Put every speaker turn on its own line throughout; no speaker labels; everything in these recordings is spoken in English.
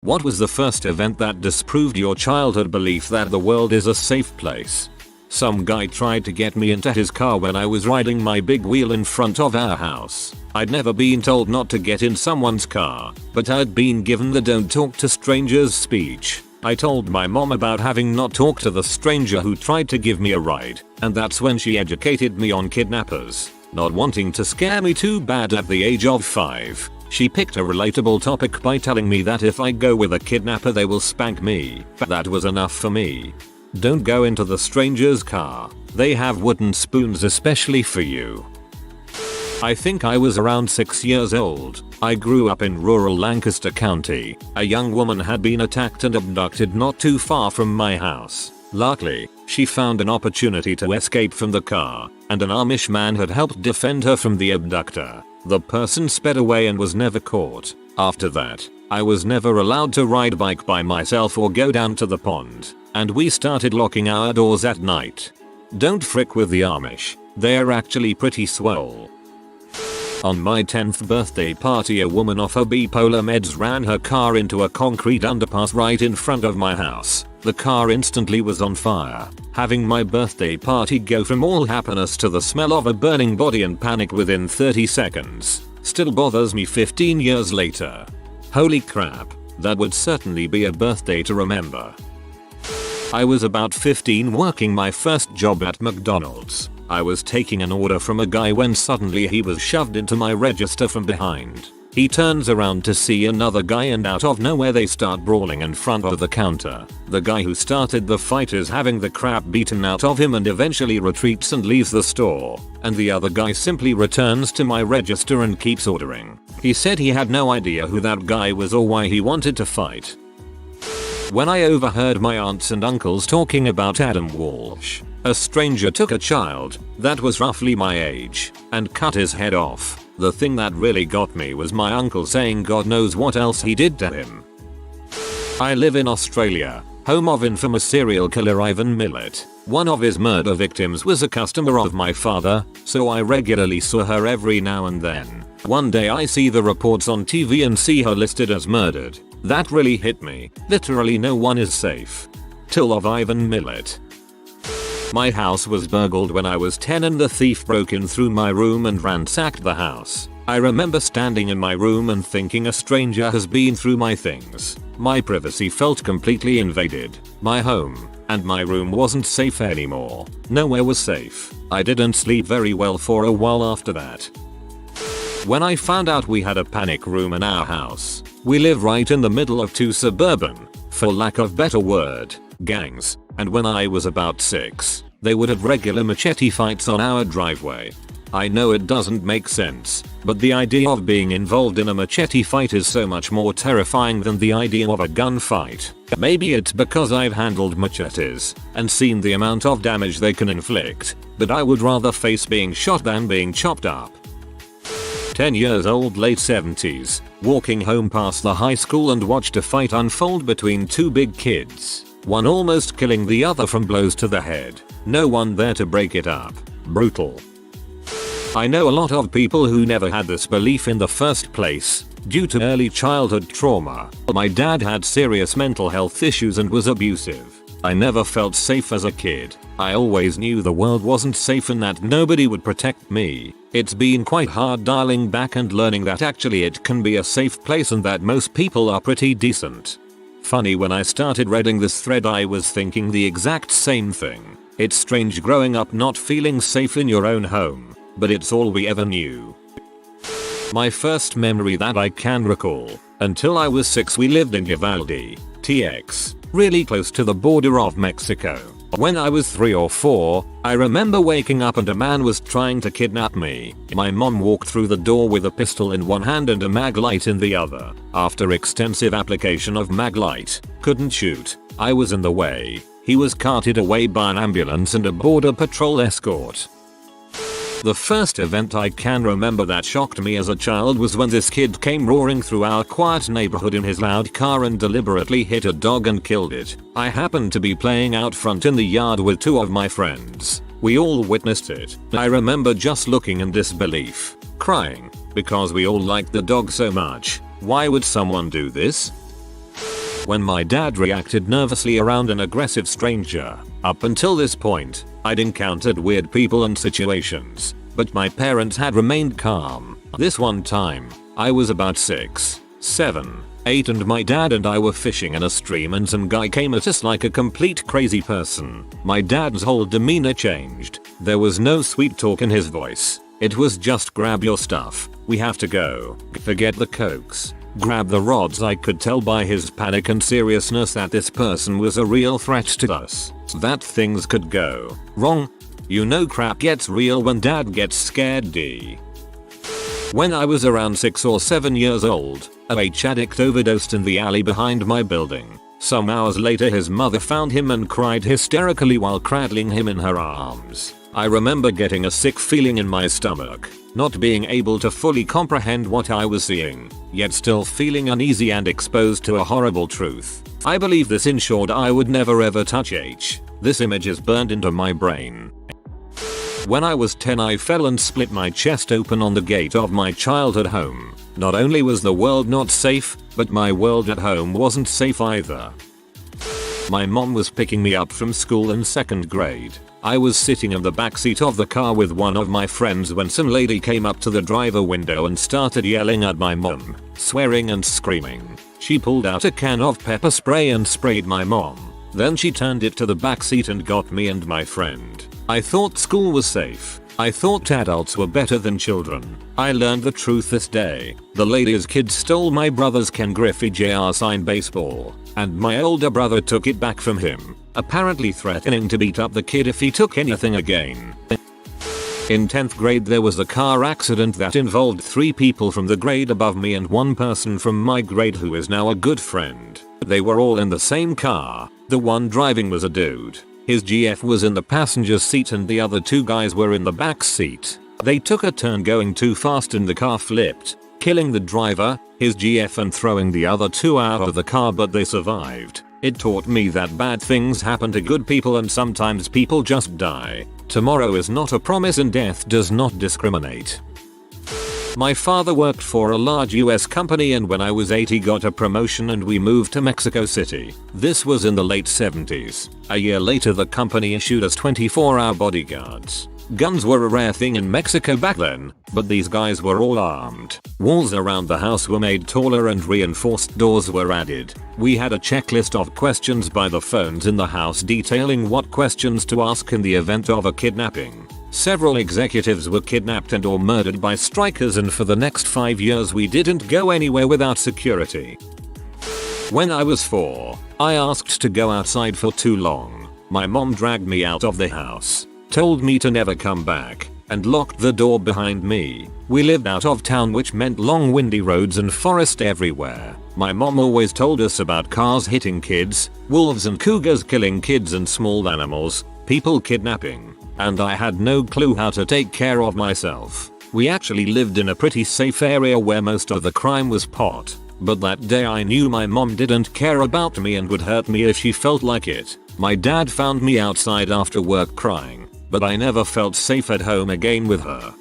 What was the first event that disproved your childhood belief that the world is a safe place? Some guy tried to get me into his car when I was riding my big wheel in front of our house. I'd never been told not to get in someone's car, but I'd been given the don't talk to strangers speech. I told my mom about having not talked to the stranger who tried to give me a ride, and that's when she educated me on kidnappers. Not wanting to scare me too bad at the age of 5, she picked a relatable topic by telling me that if I go with a kidnapper they will spank me. That was enough for me. Don't go into the stranger's car. They have wooden spoons especially for you. I think I was around 6 years old. I grew up in rural Lancaster County. A young woman had been attacked and abducted not too far from my house. Luckily, she found an opportunity to escape from the car, and an Amish man had helped defend her from the abductor. The person sped away and was never caught. After that, I was never allowed to ride bike by myself or go down to the pond, and we started locking our doors at night. Don't frick with the Amish. They're actually pretty swole. On my 10th birthday party, a woman off her bipolar meds ran her car into a concrete underpass right in front of my house. The car instantly was on fire, having my birthday party go from all happiness to the smell of a burning body and panic within 30 seconds. Still bothers me 15 years later. Holy crap, that would certainly be a birthday to remember. I was about 15 working my first job at McDonald's. I was taking an order from a guy when suddenly he was shoved into my register from behind. He turns around to see another guy and out of nowhere they start brawling in front of the counter. The guy who started the fight is having the crap beaten out of him and eventually retreats and leaves the store. And the other guy simply returns to my register and keeps ordering. He said he had no idea who that guy was or why he wanted to fight. When I overheard my aunts and uncles talking about Adam Walsh, a stranger took a child that was roughly my age and cut his head off. The thing that really got me was my uncle saying God knows what else he did to him. I live in Australia, home of infamous serial killer Ivan Millett. One of his murder victims was a customer of my father, so I regularly saw her every now and then. One day I see the reports on TV and see her listed as murdered. That really hit me. Literally no one is safe. Till of Ivan Millett. My house was burgled when I was 10 and the thief broke in through my room and ransacked the house. I remember standing in my room and thinking a stranger has been through my things. My privacy felt completely invaded. My home and my room wasn't safe anymore. Nowhere was safe. I didn't sleep very well for a while after that. When I found out we had a panic room in our house, we live right in the middle of two suburban, for lack of better word, gangs, and when I was about 6, they would have regular machete fights on our driveway. I know it doesn't make sense, but the idea of being involved in a machete fight is so much more terrifying than the idea of a gunfight. Maybe it's because I've handled machetes and seen the amount of damage they can inflict, but I would rather face being shot than being chopped up. 10 years old, late 70s, walking home past the high school and watched a fight unfold between two big kids. One almost killing the other from blows to the head. No one there to break it up. Brutal. I know a lot of people who never had this belief in the first place, due to early childhood trauma. My dad had serious mental health issues and was abusive. I never felt safe as a kid. I always knew the world wasn't safe and that nobody would protect me. It's been quite hard dialing back and learning that actually it can be a safe place and that most people are pretty decent. Funny, when I started reading this thread I was thinking the exact same thing. It's strange growing up not feeling safe in your own home, but it's all we ever knew. My first memory that I can recall, until I was 6, we lived in Uvalde, TX, really close to the border of Mexico. When I was 3 or 4, I remember waking up and a man was trying to kidnap me. My mom walked through the door with a pistol in one hand and a mag light in the other. After extensive application of mag light, couldn't shoot. I was in the way. He was carted away by an ambulance and a border patrol escort. The first event I can remember that shocked me as a child was when this kid came roaring through our quiet neighborhood in his loud car and deliberately hit a dog and killed it. I happened to be playing out front in the yard with 2 of my friends. We all witnessed it. I remember just looking in disbelief, crying, because we all liked the dog so much. Why would someone do this? when my dad reacted nervously around an aggressive stranger. Up until this point, I'd encountered weird people and situations, but my parents had remained calm. This one time, I was about 6, 7, 8 and my dad and I were fishing in a stream and some guy came at us like a complete crazy person. My dad's whole demeanor changed. There was no sweet talk in his voice. It was just grab your stuff, we have to go. Forget the cokes. Grab the rods. I could tell by his panic and seriousness that this person was a real threat to us. That things could go wrong. You know crap gets real when dad gets scared. When I was around 6 or 7 years old, a H addict overdosed in the alley behind my building. Some hours later his mother found him and cried hysterically while cradling him in her arms. I remember getting a sick feeling in my stomach, not being able to fully comprehend what I was seeing, yet still feeling uneasy and exposed to a horrible truth. I believe this ensured I would never ever touch H. This image is burned into my brain. When I was 10 I fell and split my chest open on the gate of my childhood home. Not only was the world not safe, but my world at home wasn't safe either. My mom was picking me up from school in 2nd grade. I was sitting in the backseat of the car with one of my friends when some lady came up to the driver window and started yelling at my mom, swearing and screaming. She pulled out a can of pepper spray and sprayed my mom. Then she turned it to the backseat and got me and my friend. I thought school was safe. I thought adults were better than children. I learned the truth this day. The lady's kid stole my brother's Ken Griffey Jr. signed baseball, and my older brother took it back from him, apparently threatening to beat up the kid if he took anything again. In 10th grade there was a car accident that involved 3 people from the grade above me and 1 person from my grade who is now a good friend. They were all in the same car. The one driving was a dude. His GF was in the passenger seat and the other 2 guys were in the back seat. They took a turn going too fast and the car flipped, killing the driver, his GF and throwing the other 2 out of the car, but they survived. It taught me that bad things happen to good people and sometimes people just die. Tomorrow is not a promise and death does not discriminate. My father worked for a large US company and when I was 8 he got a promotion and we moved to Mexico City. This was in the late 70s. A year later the company issued us 24-hour bodyguards. Guns were a rare thing in Mexico back then, but these guys were all armed. Walls around the house were made taller and reinforced doors were added. We had a checklist of questions by the phones in the house detailing what questions to ask in the event of a kidnapping. Several executives were kidnapped and or murdered by strikers and for the next 5 years we didn't go anywhere without security. When I was 4, I asked to go outside for too long. My mom dragged me out of the house, told me to never come back, and locked the door behind me. We lived out of town, which meant long windy roads and forest everywhere. My mom always told us about cars hitting kids, wolves and cougars killing kids and small animals, people kidnapping, and I had no clue how to take care of myself. We actually lived in a pretty safe area where most of the crime was pot, but that day I knew my mom didn't care about me and would hurt me if she felt like it. My dad found me outside after work crying, but I never felt safe at home again with her.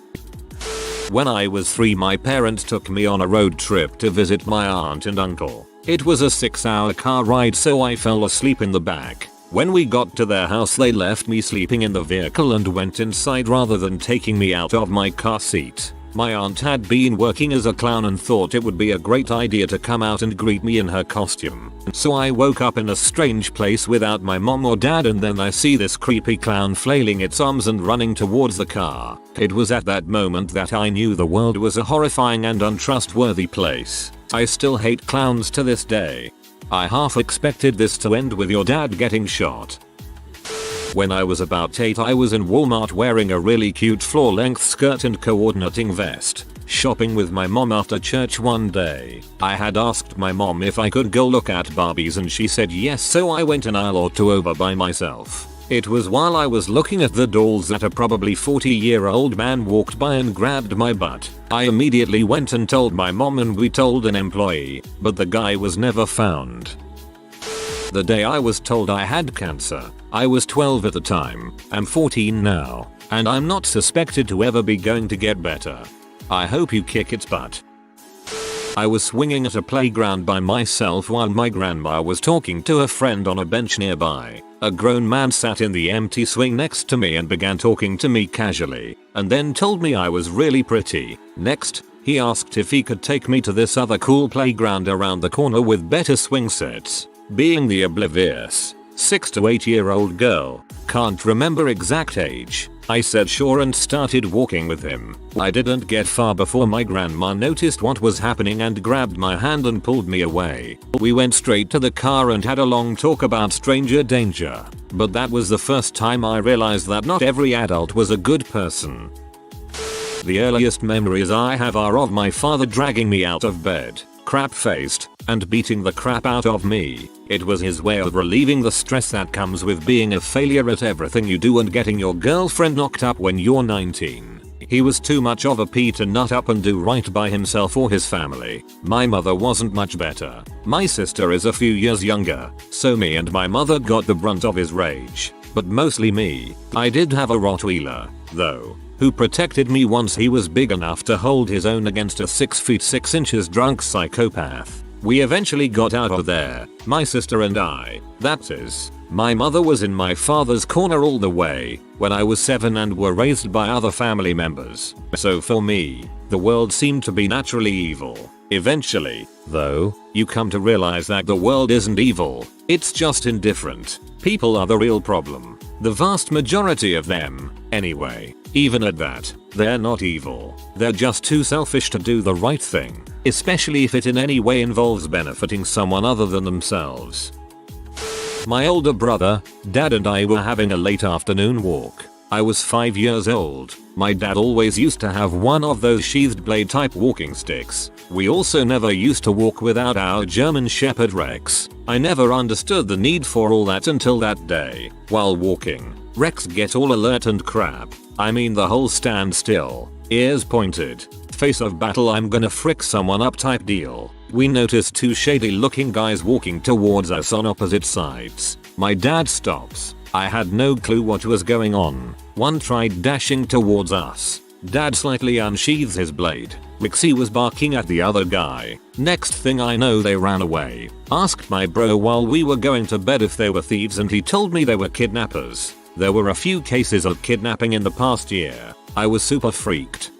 When I was 3 my parents took me on a road trip to visit my aunt and uncle. It was a 6-hour car ride so I fell asleep in the back. When we got to their house they left me sleeping in the vehicle and went inside rather than taking me out of my car seat. My aunt had been working as a clown and thought it would be a great idea to come out and greet me in her costume. So I woke up in a strange place without my mom or dad and then I see this creepy clown flailing its arms and running towards the car. It was at that moment that I knew the world was a horrifying and untrustworthy place. I still hate clowns to this day. I half expected this to end with your dad getting shot. When I was about 8 I was in Walmart wearing a really cute floor-length skirt and coordinating vest, shopping with my mom after church one day. I had asked my mom if I could go look at Barbies and she said yes, so I went an aisle or 2 over by myself. It was while I was looking at the dolls that a probably 40-year-old man walked by and grabbed my butt. I immediately went and told my mom and we told an employee, but the guy was never found. The day I was told I had cancer, I was 12 at the time, I'm 14 now, and I'm not suspected to ever be going to get better. I hope you kick its butt. I was swinging at a playground by myself while my grandma was talking to a friend on a bench nearby. A grown man sat in the empty swing next to me and began talking to me casually, and then told me I was really pretty. Next, he asked if he could take me to this other cool playground around the corner with better swing sets. Being the oblivious 6 to 8 year old girl, can't remember exact age, I said sure and started walking with him. I didn't get far before my grandma noticed what was happening and grabbed my hand and pulled me away. We went straight to the car and had a long talk about stranger danger. But that was the first time I realized that not every adult was a good person. The earliest memories I have are of my father dragging me out of bed, crap-faced, and beating the crap out of me. It was his way of relieving the stress that comes with being a failure at everything you do and getting your girlfriend knocked up when you're 19. He was too much of a P to nut up and do right by himself or his family. My mother wasn't much better. My sister is a few years younger, so me and my mother got the brunt of his rage. But mostly me. I did have a Rottweiler, though, who protected me once he was big enough to hold his own against a 6 feet 6 inches drunk psychopath. We eventually got out of there, my sister and I, that is. My mother was in my father's corner all the way when I was 7 and were raised by other family members. So for me, the world seemed to be naturally evil. Eventually, though, you come to realize that the world isn't evil, it's just indifferent. People are the real problem. The vast majority of them, anyway. Even at that, they're not evil. They're just too selfish to do the right thing, especially if it in any way involves benefiting someone other than themselves. My older brother, dad and I were having a late afternoon walk. I was 5 years old. My dad always used to have one of those sheathed blade type walking sticks. We also never used to walk without our German Shepherd Rex. I never understood the need for all that until that day. While walking, Rex get all alert and crap. I mean the whole stand still, ears pointed, face of battle I'm gonna frick someone up type deal. We noticed 2 shady looking guys walking towards us on opposite sides. My dad stops. I had no clue what was going on. One tried dashing towards us. Dad slightly unsheathes his blade. Rixie was barking at the other guy. Next thing I know they ran away. Asked my bro while we were going to bed if they were thieves and he told me they were kidnappers. There were a few cases of kidnapping in the past year. I was super freaked.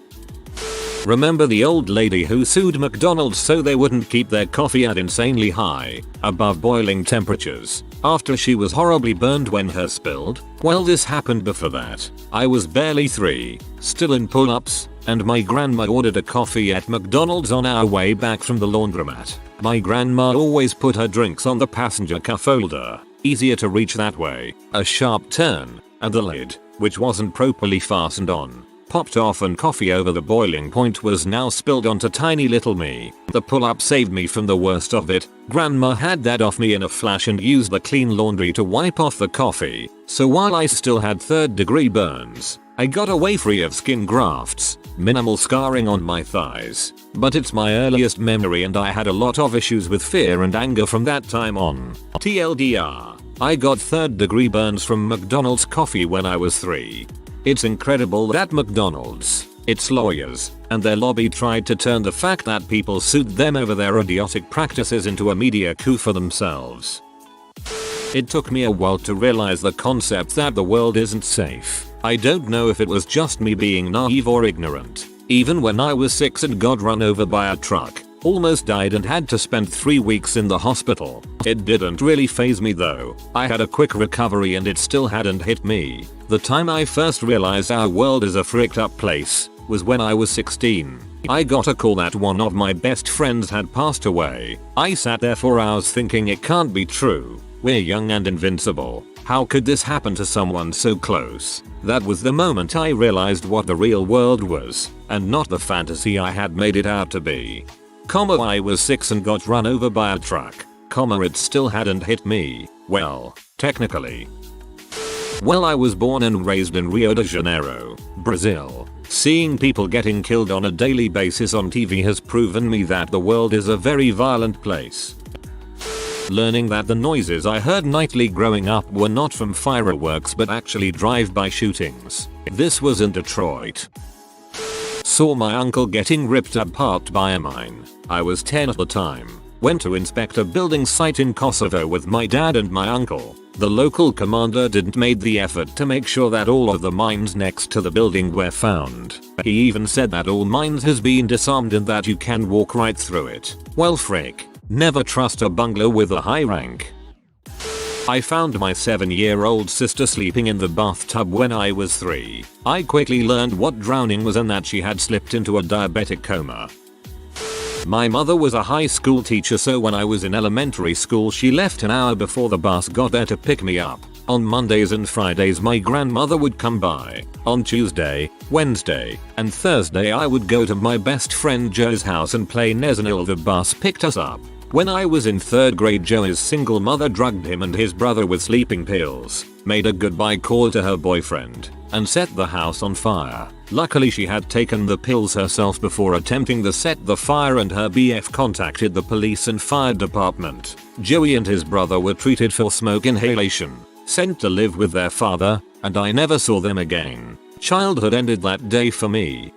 Remember the old lady who sued McDonald's so they wouldn't keep their coffee at insanely high, above boiling temperatures, after she was horribly burned when hers spilled? Well, this happened before that. I was barely 3, still in pull-ups, and my grandma ordered a coffee at McDonald's on our way back from the laundromat. My grandma always put her drinks on the passenger cup holder, easier to reach that way. A sharp turn, and the lid, which wasn't properly fastened on, popped off and coffee over the boiling point was now spilled onto tiny little me. The pull-up saved me from the worst of it. Grandma had that off me in a flash and used the clean laundry to wipe off the coffee, so while I still had 3rd-degree burns, I got away free of skin grafts, minimal scarring on my thighs. But it's my earliest memory and I had a lot of issues with fear and anger from that time on. TLDR, I got 3rd-degree burns from McDonald's coffee when I was 3. It's incredible that McDonald's, its lawyers, and their lobby tried to turn the fact that people sued them over their idiotic practices into a media coup for themselves. It took me a while to realize the concept that the world isn't safe. I don't know if it was just me being naive or ignorant. Even when I was 6 and got run over by a truck, almost died and had to spend 3 weeks in the hospital, it didn't really faze me though. I had a quick recovery and it still hadn't hit me. The time I first realized our world is a fricked up place was when I was 16. I got a call that one of my best friends had passed away. I sat there for hours thinking it can't be true. We're young and invincible. How could this happen to someone so close? That was the moment I realized what the real world was, and not the fantasy I had made it out to be. I was 6 and got run over by a truck. It still hadn't hit me. Well, technically. Well, I was born and raised in Rio de Janeiro, Brazil. Seeing people getting killed on a daily basis on TV has proven me that the world is a very violent place. Learning that the noises I heard nightly growing up were not from fireworks but actually drive-by shootings. This was in Detroit. Saw my uncle getting ripped apart by a mine. I was 10 at the time. Went to inspect a building site in Kosovo with my dad and my uncle. The local commander didn't made the effort to make sure that all of the mines next to the building were found. He even said that all mines has been disarmed and that you can walk right through it. Well frick. Never trust a bungler with a high rank. I found my 7-year-old sister sleeping in the bathtub when I was 3. I quickly learned what drowning was and that she had slipped into a diabetic coma. My mother was a high school teacher, so when I was in elementary school she left an hour before the bus got there to pick me up. On Mondays and Fridays my grandmother would come by. On Tuesday, Wednesday, and Thursday I would go to my best friend Joe's house and play Nes until the bus picked us up. When I was in 3rd grade, Joe's single mother drugged him and his brother with sleeping pills, made a goodbye call to her boyfriend, and set the house on fire. Luckily she had taken the pills herself before attempting to set the fire, and her BF contacted the police and fire department. Joey and his brother were treated for smoke inhalation, sent to live with their father, and I never saw them again. Childhood ended that day for me.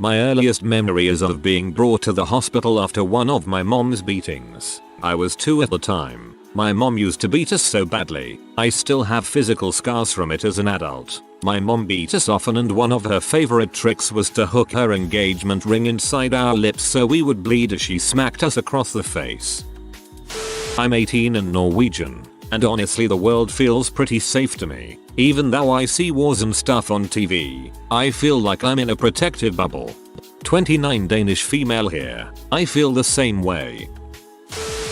My earliest memory is of being brought to the hospital after one of my mom's beatings. I was 2 at the time. My mom used to beat us so badly. I still have physical scars from it as an adult. My mom beat us often, and one of her favorite tricks was to hook her engagement ring inside our lips so we would bleed as she smacked us across the face. I'm 18 and Norwegian, and honestly the world feels pretty safe to me. Even though I see wars and stuff on TV, I feel like I'm in a protective bubble. 29 Danish female here. I feel the same way.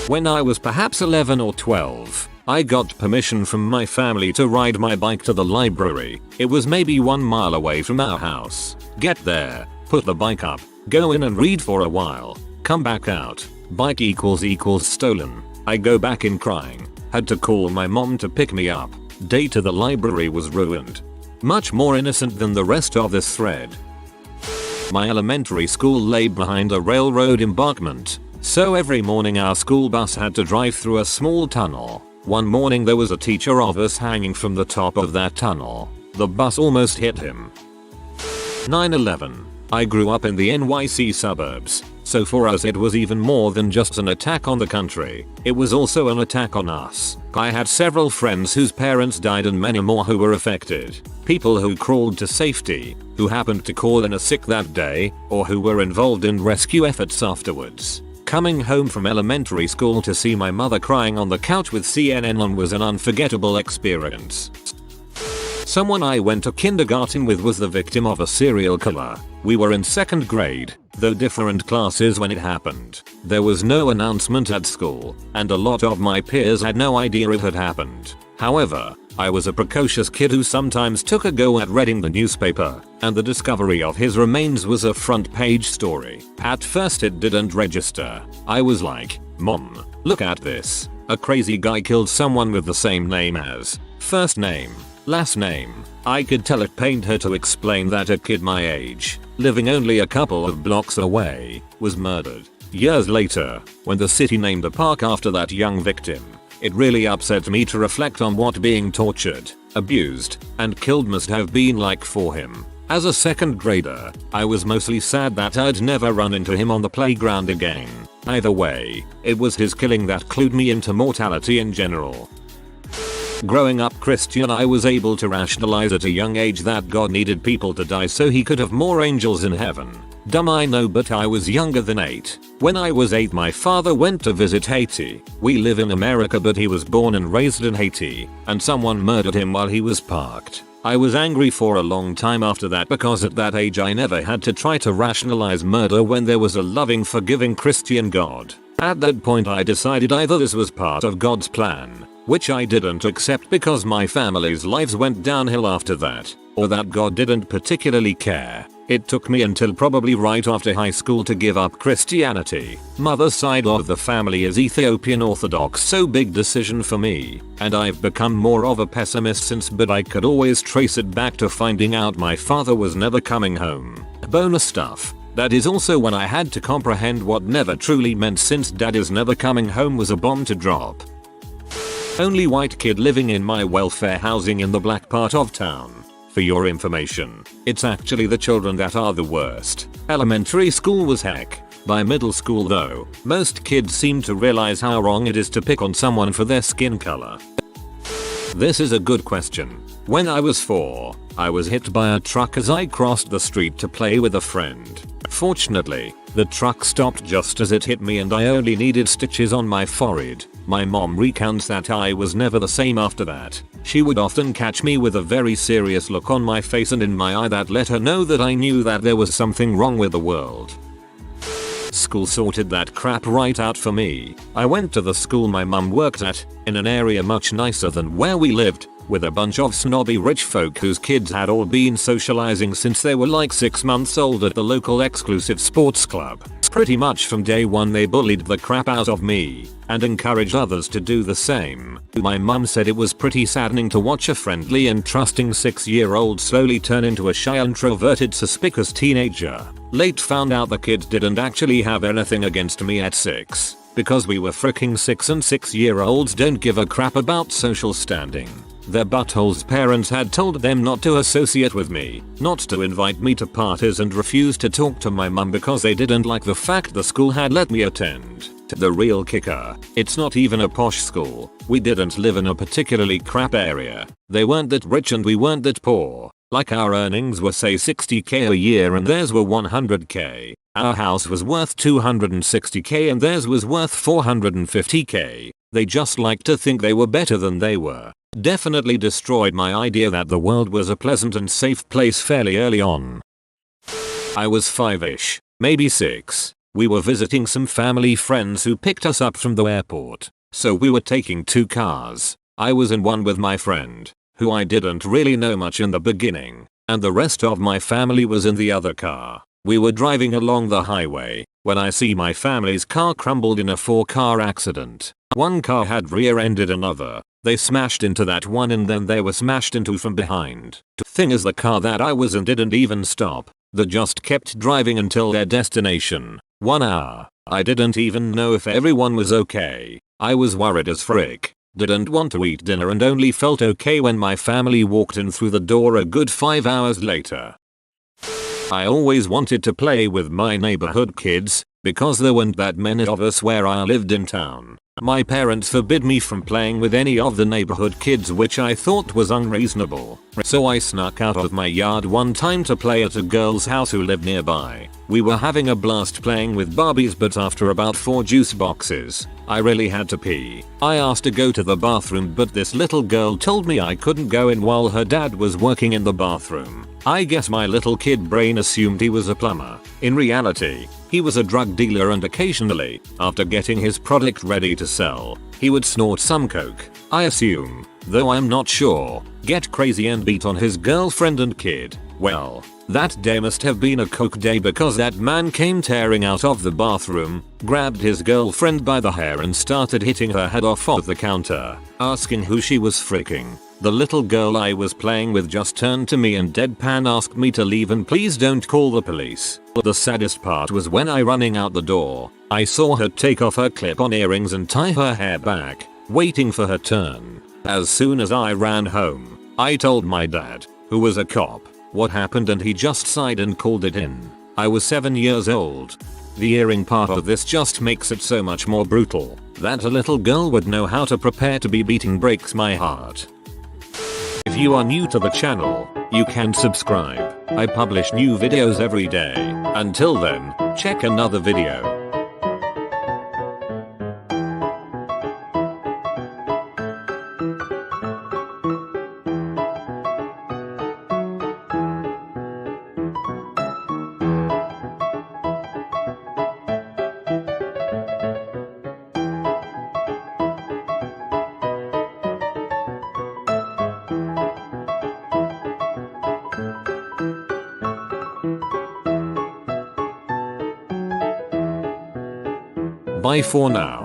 When I was perhaps 11 or 12, I got permission from my family to ride my bike to the library. It was maybe 1 mile away from our house. Get there, put the bike up, go in and read for a while, come back out, bike equals stolen. I go back in crying, had to call my mom to pick me up. Day to the library was ruined. Much more innocent than the rest of this thread. My elementary school lay behind a railroad embankment, so every morning our school bus had to drive through a small tunnel. One morning there was a teacher of us hanging from the top of that tunnel. The bus almost hit him. 9/11. I grew up in the NYC suburbs, so for us it was even more than just an attack on the country. It was also an attack on us. I had several friends whose parents died and many more who were affected. People who crawled to safety, who happened to call in a sick that day, or who were involved in rescue efforts afterwards. Coming home from elementary school to see my mother crying on the couch with CNN on was an unforgettable experience. Someone I went to kindergarten with was the victim of a serial killer. We were in 2nd grade, though different classes when it happened. There was no announcement at school, and a lot of my peers had no idea it had happened. However, I was a precocious kid who sometimes took a go at reading the newspaper, and the discovery of his remains was a front page story. At first it didn't register. I was like, Mom, look at this. A crazy guy killed someone with the same name as, first name, last name. I could tell it pained her to explain that a kid my age, living only a couple of blocks away, was murdered. Years later, when the city named a park after that young victim, it really upset me to reflect on what being tortured, abused, and killed must have been like for him. As a 2nd grader, I was mostly sad that I'd never run into him on the playground again. Either way, it was his killing that clued me into mortality in general. Growing up Christian, I was able to rationalize at a young age that God needed people to die so he could have more angels in heaven. Dumb I know, but I was younger than 8. When I was 8 my father went to visit Haiti. We live in America but he was born and raised in Haiti, and someone murdered him while he was parked. I was angry for a long time after that because at that age I never had to try to rationalize murder when there was a loving, forgiving Christian God. At that point I decided either this was part of God's plan, which I didn't accept because my family's lives went downhill after that, or that God didn't particularly care. It took me until probably right after high school to give up Christianity. Mother's side of the family is Ethiopian Orthodox, so big decision for me, and I've become more of a pessimist since, but I could always trace it back to finding out my father was never coming home. Bonus stuff. That is also when I had to comprehend what never truly meant, since dad is never coming home was a bomb to drop. Only white kid living in my welfare housing in the black part of town. For your information, it's actually the children that are the worst. Elementary school was heck. By middle school though, most kids seem to realize how wrong it is to pick on someone for their skin color. This is a good question. When I was 4, I was hit by a truck as I crossed the street to play with a friend. Fortunately, the truck stopped just as it hit me and I only needed stitches on my forehead. My mom recounts that I was never the same after that. She would often catch me with a very serious look on my face and in my eye that let her know that I knew that there was something wrong with the world. School sorted that crap right out for me. I went to the school my mum worked at, in an area much nicer than where we lived, with a bunch of snobby rich folk whose kids had all been socializing since they were like 6 months old at the local exclusive sports club. Pretty much from day one they bullied the crap out of me, and encouraged others to do the same. My mum said it was pretty saddening to watch a friendly and trusting 6-year-old slowly turn into a shy introverted suspicious teenager. Late found out the kid didn't actually have anything against me at 6, because we were freaking 6 and 6-year-olds don't give a crap about social standing. Their buttholes' parents had told them not to associate with me, not to invite me to parties and refused to talk to my mum because they didn't like the fact the school had let me attend. The real kicker, it's not even a posh school. We didn't live in a particularly crap area. They weren't that rich and we weren't that poor. Like our earnings were say 60k a year and theirs were 100k. Our house was worth 260k and theirs was worth 450k. They just liked to think they were better than they were. Definitely destroyed my idea that the world was a pleasant and safe place fairly early on. I was 5ish, maybe 6. We were visiting some family friends who picked us up from the airport. So we were taking 2 cars. I was in one with my friend, who I didn't really know much in the beginning, and the rest of my family was in the other car. We were driving along the highway when I see my family's car crumbled in a 4-car accident. One car had rear-ended another. They smashed into that one and then they were smashed into from behind. Thing is the car that I was in didn't even stop. They just kept driving until their destination. 1 hour. I didn't even know if everyone was okay. I was worried as frick. Didn't want to eat dinner and only felt okay when my family walked in through the door a good 5 hours later. I always wanted to play with my neighborhood kids, because there weren't that many of us where I lived in town. My parents forbid me from playing with any of the neighborhood kids, which I thought was unreasonable. So I snuck out of my yard one time to play at a girl's house who lived nearby. We were having a blast playing with Barbies, but after about 4 juice boxes, I really had to pee. I asked to go to the bathroom, but this little girl told me I couldn't go in while her dad was working in the bathroom. I guess my little kid brain assumed he was a plumber. In reality, he was a drug dealer, and occasionally, after getting his product ready to sell, he would snort some coke, I assume, though I'm not sure, get crazy and beat on his girlfriend and kid. Well, that day must have been a coke day, because that man came tearing out of the bathroom, grabbed his girlfriend by the hair and started hitting her head off of the counter, asking who she was freaking. The little girl I was playing with just turned to me and deadpan asked me to leave and please don't call the police. The saddest part was when I running out the door, I saw her take off her clip-on earrings and tie her hair back, waiting for her turn. As soon as I ran home, I told my dad, who was a cop, what happened, and he just sighed and called it in. I was 7 years old. The earring part of this just makes it so much more brutal. That a little girl would know how to prepare to be beaten breaks my heart. If you are new to the channel, you can subscribe. I publish new videos every day. Until then, check another video. Bye for now.